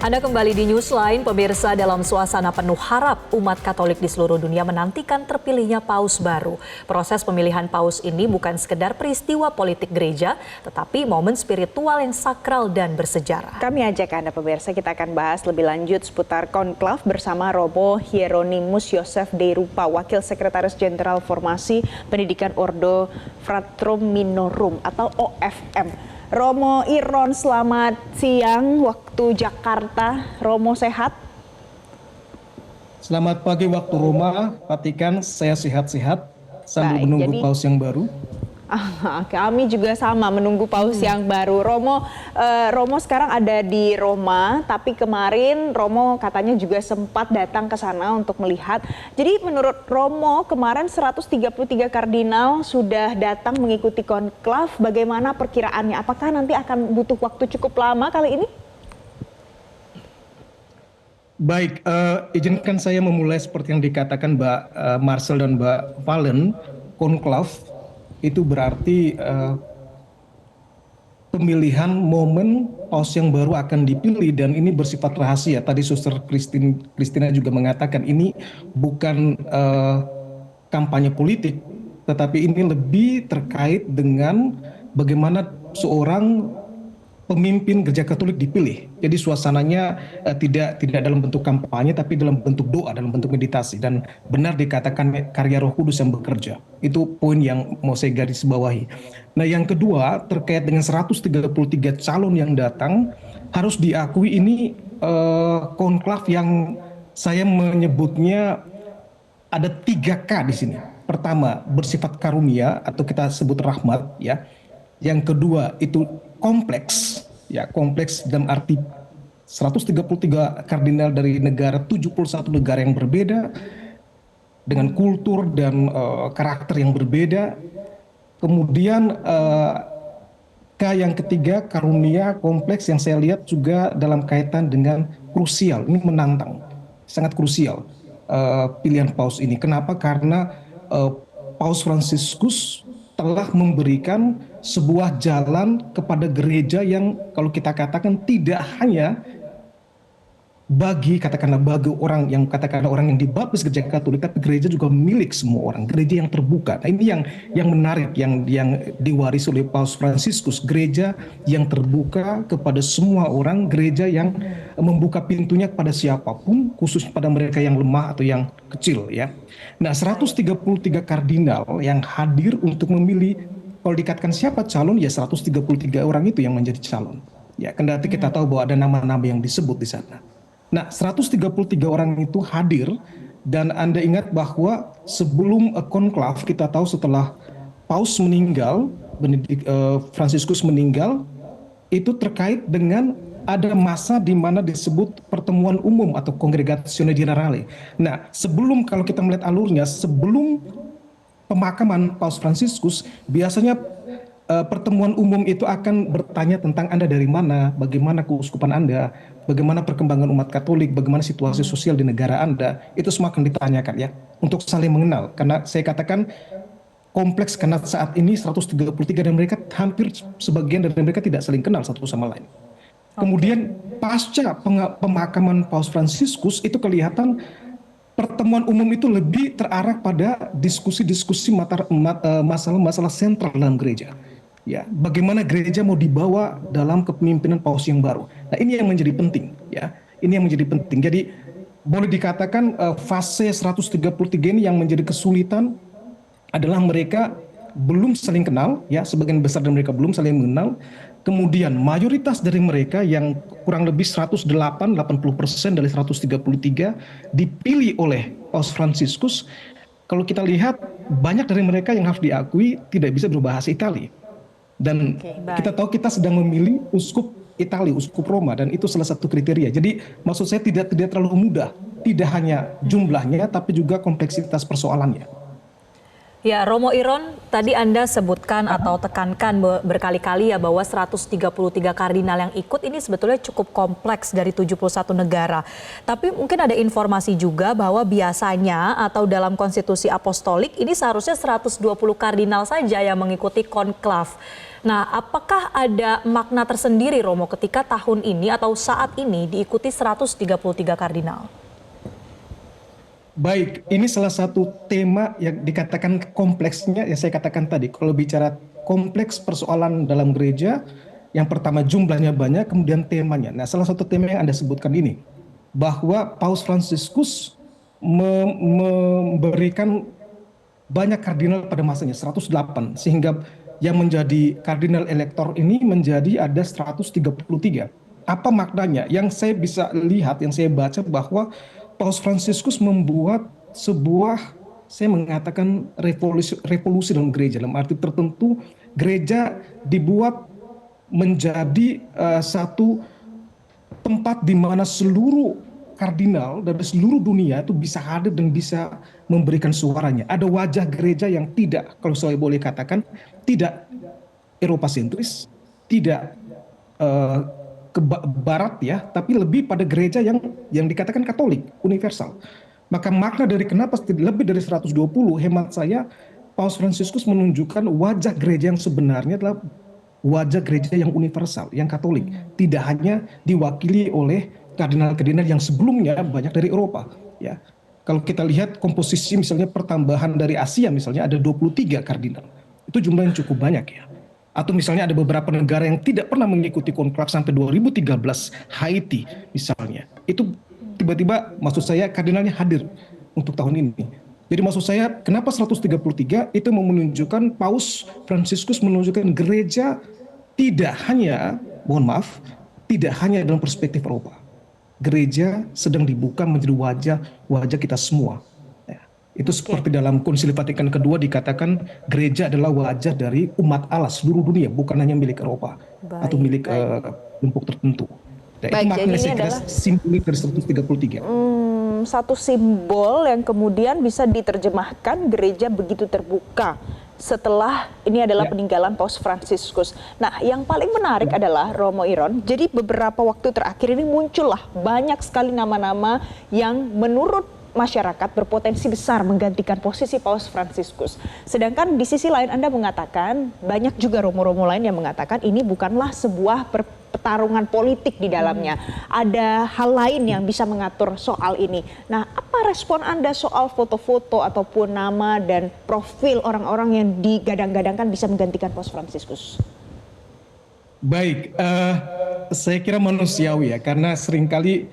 Anda kembali di Newsline, pemirsa. Dalam suasana penuh harap, umat Katolik di seluruh dunia menantikan terpilihnya paus baru. Proses pemilihan paus ini bukan sekedar peristiwa politik gereja, tetapi momen spiritual yang sakral dan bersejarah. Kami ajak Anda pemirsa, kita akan bahas lebih lanjut seputar konklav bersama Romo Hieronymus Yosef de Rupa, Wakil Sekretaris Jenderal Formasi Pendidikan Ordo Fratrum Minorum atau OFM. Romo Iron, selamat siang waktu Jakarta. Romo sehat? Selamat pagi waktu Roma, Vatikan, saya sehat-sehat sambil menunggu paus yang baru. Kami juga sama menunggu paus yang baru. Romo sekarang ada di Roma, tapi kemarin Romo katanya juga sempat datang ke sana untuk melihat. Jadi menurut Romo kemarin 133 kardinal sudah datang mengikuti konklav. Bagaimana perkiraannya? Apakah nanti akan butuh waktu cukup lama kali ini? Baik, izinkan saya memulai seperti yang dikatakan Mbak Marcel dan Mbak Valen. Konklav itu berarti pemilihan momen paus yang baru akan dipilih, dan ini bersifat rahasia. Tadi Suster Christina juga mengatakan ini bukan kampanye politik, tetapi ini lebih terkait dengan bagaimana seorang pemimpin gereja Katolik dipilih. Jadi suasananya tidak dalam bentuk kampanye, tapi dalam bentuk doa, dalam bentuk meditasi. Dan benar dikatakan karya Roh Kudus yang bekerja. Itu poin yang mau saya garis bawahi. Nah, yang kedua terkait dengan 133 calon yang datang, harus diakui ini konklav yang saya menyebutnya ada 3K di sini. Pertama, bersifat karunia atau kita sebut rahmat, ya. Yang kedua itu kompleks, ya, kompleks dalam arti 133 kardinal dari 71 negara yang berbeda dengan kultur dan karakter yang berbeda. Kemudian K yang ketiga, karunia kompleks, yang saya lihat juga dalam kaitan dengan krusial. Ini menantang, sangat krusial pilihan paus ini. Kenapa? Karena Paus Fransiskus telah memberikan sebuah jalan kepada gereja yang kalau kita katakan tidak hanya bagi orang yang dibaptis gereja Katolik, tapi gereja juga milik semua orang, gereja yang terbuka. Nah, ini yang menarik yang diwarisi oleh Paus Fransiskus, gereja yang terbuka kepada semua orang, gereja yang membuka pintunya kepada siapapun, khusus pada mereka yang lemah atau yang kecil, ya. Nah, 133 kardinal yang hadir untuk memilih, kalau dikatakan siapa calon, ya 133 orang itu yang menjadi calon. Ya, kendati kita tahu bahwa ada nama-nama yang disebut di sana. Nah, 133 orang itu hadir, dan Anda ingat bahwa sebelum konklav, kita tahu setelah Paus meninggal, Fransiskus meninggal, itu terkait dengan ada masa di mana disebut pertemuan umum atau Congregazione Generale. Nah, kalau kita melihat alurnya, sebelum pemakaman Paus Fransiskus, biasanya pertemuan umum itu akan bertanya tentang Anda dari mana, bagaimana keuskupan Anda, bagaimana perkembangan umat Katolik, bagaimana situasi sosial di negara Anda, itu semua akan ditanyakan, ya, untuk saling mengenal. Karena saya katakan kompleks, karena saat ini 133 dan mereka hampir sebagian dari mereka tidak saling kenal satu sama lain. Kemudian pasca pemakaman Paus Fransiskus itu kelihatan pertemuan umum itu lebih terarah pada diskusi-diskusi masalah-masalah sentral dalam gereja. Ya, bagaimana gereja mau dibawa dalam kepemimpinan paus yang baru. Nah, ini yang menjadi penting, ya. Ini yang menjadi penting. Jadi boleh dikatakan fase 133 ini yang menjadi kesulitan adalah mereka belum saling kenal, ya, sebagian besar dari mereka belum saling mengenal. Kemudian mayoritas dari mereka yang kurang lebih 80% dari 133 dipilih oleh Paus Fransiskus. Kalau kita lihat, banyak dari mereka yang harus diakui tidak bisa berbahasa Italia. Dan kita tahu kita sedang memilih uskup Italia, uskup Roma, dan itu salah satu kriteria. Jadi maksud saya tidak terlalu mudah, tidak hanya jumlahnya tapi juga kompleksitas persoalannya. Ya, Romo Iron, tadi Anda sebutkan atau tekankan berkali-kali ya bahwa 133 kardinal yang ikut ini sebetulnya cukup kompleks dari 71 negara. Tapi mungkin ada informasi juga bahwa biasanya atau dalam konstitusi apostolik ini seharusnya 120 kardinal saja yang mengikuti konklav. Nah, apakah ada makna tersendiri Romo ketika tahun ini atau saat ini diikuti 133 kardinal? Baik, ini salah satu tema yang dikatakan kompleksnya, yang saya katakan tadi. Kalau bicara kompleks persoalan dalam gereja, yang pertama jumlahnya banyak, kemudian temanya. Nah, salah satu tema yang Anda sebutkan ini, bahwa Paus Fransiskus memberikan banyak kardinal pada masanya, 108, sehingga yang menjadi kardinal elektor ini menjadi ada 133. Apa maknanya? Yang saya bisa lihat, yang saya baca bahwa Paus Fransiskus membuat sebuah, saya mengatakan revolusi dalam gereja. Dalam arti tertentu, gereja dibuat menjadi satu tempat di mana seluruh kardinal dari seluruh dunia itu bisa hadir dan bisa memberikan suaranya. Ada wajah gereja yang tidak, kalau saya boleh katakan, tidak Eropa sentris, tidak ke barat ya, tapi lebih pada gereja yang dikatakan Katolik, universal. Maka makna dari kenapa lebih dari 120, hemat saya, Paus Fransiskus menunjukkan wajah gereja yang sebenarnya adalah wajah gereja yang universal, yang Katolik. Tidak hanya diwakili oleh kardinal-kardinal yang sebelumnya banyak dari Eropa. Ya, kalau kita lihat komposisi misalnya pertambahan dari Asia misalnya ada 23 kardinal. Itu jumlah yang cukup banyak ya. Atau misalnya ada beberapa negara yang tidak pernah mengikuti konklaf sampai 2013, Haiti misalnya. Itu tiba-tiba maksud saya kardinalnya hadir untuk tahun ini. Jadi maksud saya kenapa 133 itu menunjukkan Paus Fransiskus menunjukkan gereja tidak hanya, mohon maaf, tidak hanya dalam perspektif Eropa. Gereja sedang dibuka menjadi wajah kita semua. Itu seperti dalam Konsili Vatikan kedua dikatakan gereja adalah wajah dari umat Allah seluruh dunia, bukan hanya milik Eropa atau milik kelompok tertentu. Nah, itu maknanya saya kira simbolik dari 133. Satu simbol yang kemudian bisa diterjemahkan gereja begitu terbuka setelah ini adalah peninggalan Paus Fransiskus. Nah, yang paling menarik adalah Romo Iron, jadi beberapa waktu terakhir ini muncullah banyak sekali nama-nama yang menurut masyarakat berpotensi besar menggantikan posisi Paus Fransiskus. Sedangkan di sisi lain Anda mengatakan, banyak juga romo-romo lain yang mengatakan ini bukanlah sebuah pertarungan politik di dalamnya. Ada hal lain yang bisa mengatur soal ini. Nah, apa respon Anda soal foto-foto ataupun nama dan profil orang-orang yang digadang-gadangkan bisa menggantikan Paus Fransiskus? Baik, saya kira manusiawi ya, karena seringkali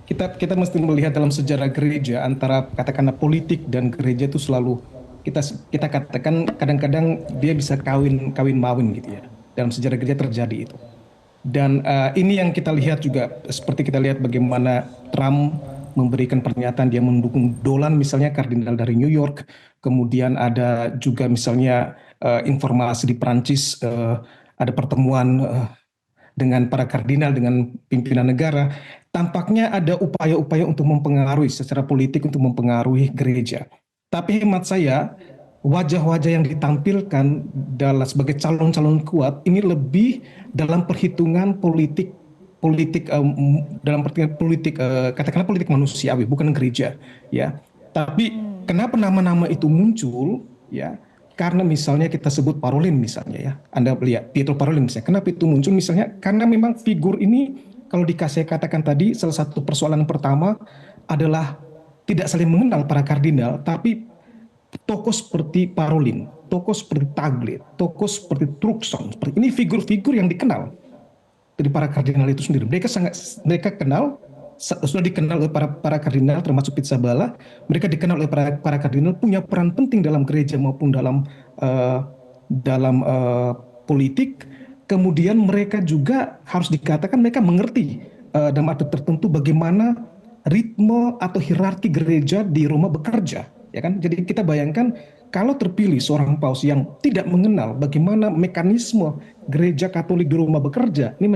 kita mesti melihat dalam sejarah gereja antara katakanlah politik dan gereja itu selalu kita katakan kadang-kadang dia bisa kawin mawin gitu ya. Dalam sejarah gereja terjadi itu. Dan ini yang kita lihat juga seperti kita lihat bagaimana Trump memberikan pernyataan dia mendukung Dolan misalnya kardinal dari New York. Kemudian ada juga misalnya informasi di Prancis ada pertemuan dengan para kardinal, dengan pimpinan negara, tampaknya ada upaya-upaya untuk mempengaruhi secara politik, untuk mempengaruhi gereja. Tapi hemat saya, wajah-wajah yang ditampilkan sebagai calon-calon kuat, ini lebih dalam perhitungan politik dalam perhitungan politik, katakanlah politik manusiawi, bukan gereja. Ya. Tapi kenapa nama-nama itu muncul, ya? Karena misalnya kita sebut Parolin misalnya ya, Anda lihat Pietro Parolin misalnya, kenapa itu muncul misalnya? Karena memang figur ini kalau saya katakan tadi salah satu persoalan pertama adalah tidak saling mengenal para kardinal, tapi tokoh seperti Parolin, tokoh seperti Tagle, tokoh seperti Truxon, seperti ini figur-figur yang dikenal dari para kardinal itu sendiri. Mereka kenal, sudah dikenal oleh para kardinal termasuk Pizzaballa, mereka dikenal oleh para kardinal punya peran penting dalam gereja maupun dalam politik. Kemudian mereka juga harus dikatakan mereka mengerti dalam arti tertentu bagaimana ritme atau hierarki gereja di Roma bekerja, ya kan? Jadi kita bayangkan kalau terpilih seorang paus yang tidak mengenal bagaimana mekanisme gereja Katolik di Roma bekerja, ini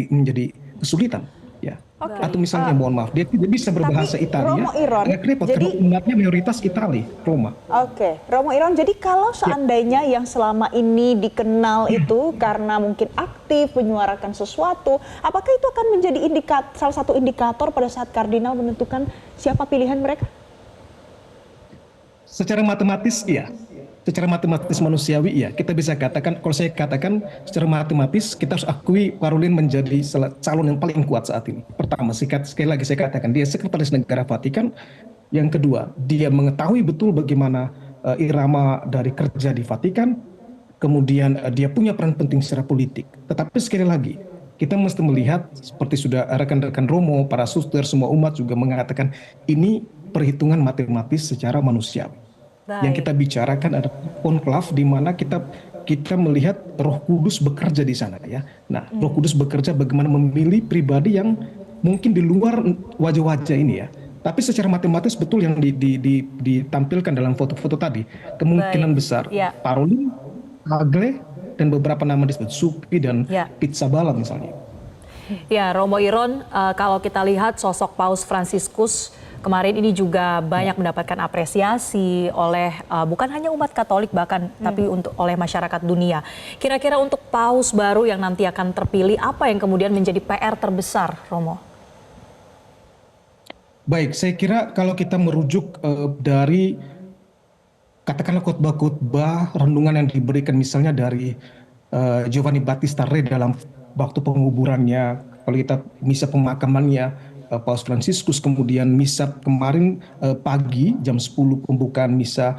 menjadi kesulitan. ya. Oke. Atau misalnya mohon maaf dia tidak bisa berbahasa Italia, Romo Iron, agak repot jadi- karena umatnya mayoritas Itali, Roma. Oke, Romo Iron, jadi kalau seandainya yang selama ini dikenal itu karena mungkin aktif menyuarakan sesuatu, apakah itu akan menjadi salah satu indikator pada saat kardinal menentukan siapa pilihan mereka? Secara matematis iya. Secara matematis manusiawi iya. Kita bisa katakan, kalau saya katakan secara matematis kita harus akui Parolin menjadi calon yang paling kuat saat ini. Pertama, sekali lagi saya katakan dia sekretaris negara Vatikan. Yang kedua, dia mengetahui betul bagaimana irama dari kerja di Vatikan. Kemudian dia punya peran penting secara politik. Tetapi sekali lagi, kita mesti melihat seperti sudah rekan-rekan Romo, para suster, semua umat juga mengatakan ini perhitungan matematis secara manusiawi. Yang kita bicarakan ada konklav di mana kita melihat Roh Kudus bekerja di sana ya. Nah, Roh Kudus bekerja bagaimana memilih pribadi yang mungkin di luar wajah-wajah ini ya. Tapi secara matematis betul yang ditampilkan dalam foto-foto tadi, kemungkinan besar Parolin, Tagle, dan beberapa nama disebut Suppi dan Pizzaballa misalnya. Ya, Romo Iron, kalau kita lihat sosok Paus Fransiskus kemarin ini juga banyak mendapatkan apresiasi oleh bukan hanya umat Katolik bahkan tapi oleh masyarakat dunia. Kira-kira untuk Paus baru yang nanti akan terpilih, apa yang kemudian menjadi PR terbesar, Romo? Baik, saya kira kalau kita merujuk dari katakanlah khotbah-khotbah renungan yang diberikan misalnya dari Giovanni Battista Re dalam waktu penguburannya, kalau kita misa pemakamannya Paus Fransiskus, kemudian misa kemarin pagi jam 10 pembukaan misa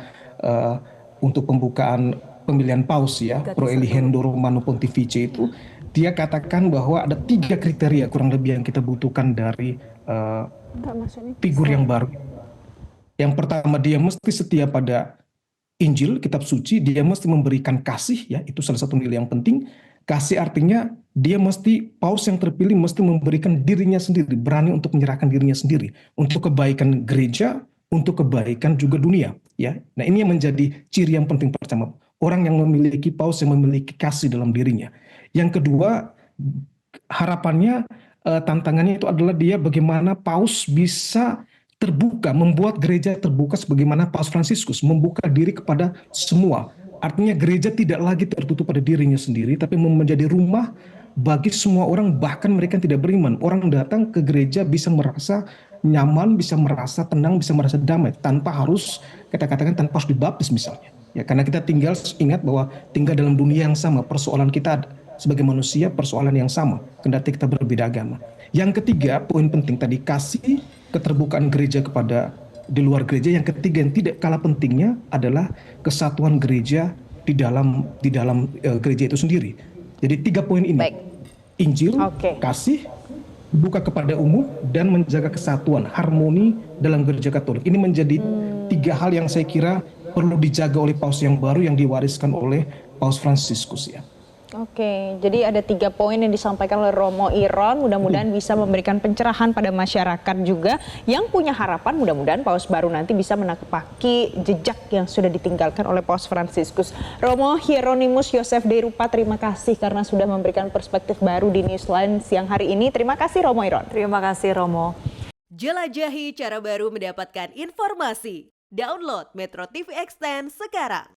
untuk pembukaan pemilihan Paus ya, Pro Eligendo Romano Pontifice itu, dia katakan bahwa ada 3 kriteria kurang lebih yang kita butuhkan dari figur yang baru. Yang pertama, dia mesti setia pada Injil, kitab suci, dia mesti memberikan kasih ya, itu salah satu nilai yang penting. Kasih artinya dia Paus yang terpilih mesti memberikan dirinya sendiri, berani untuk menyerahkan dirinya sendiri untuk kebaikan gereja, untuk kebaikan juga dunia ya. Nah, ini yang menjadi ciri yang penting pertama, orang yang memiliki Paus yang memiliki kasih dalam dirinya. Yang kedua, harapannya tantangannya itu adalah dia bagaimana Paus bisa terbuka, membuat gereja terbuka sebagaimana Paus Fransiskus membuka diri kepada semua. Artinya gereja tidak lagi tertutup pada dirinya sendiri, tapi menjadi rumah bagi semua orang, bahkan mereka yang tidak beriman. Orang datang ke gereja bisa merasa nyaman, bisa merasa tenang, bisa merasa damai, tanpa harus, kita katakan tanpa harus dibaptis misalnya. Ya, karena kita ingat bahwa tinggal dalam dunia yang sama, persoalan kita sebagai manusia, persoalan yang sama, kendati kita berbeda agama. Yang ketiga, poin penting tadi, kasih keterbukaan gereja kepada di luar gereja. Yang ketiga yang tidak kalah pentingnya adalah kesatuan gereja di dalam gereja itu sendiri. Jadi 3 poin ini. Baik. Injil, kasih, buka kepada umum, dan menjaga kesatuan, harmoni dalam gereja Katolik. Ini menjadi 3 hal yang saya kira perlu dijaga oleh Paus yang baru yang diwariskan oleh Paus Fransiskus ya. Oke, jadi ada 3 poin yang disampaikan oleh Romo Iron, mudah-mudahan bisa memberikan pencerahan pada masyarakat juga yang punya harapan mudah-mudahan Paus baru nanti bisa menapaki jejak yang sudah ditinggalkan oleh Paus Fransiskus. Romo Hieronymus Yosef de Rupa, terima kasih karena sudah memberikan perspektif baru di Newsline siang hari ini. Terima kasih Romo Iron. Terima kasih Romo. Jelajahi cara baru mendapatkan informasi. Download Metro TV Extend sekarang.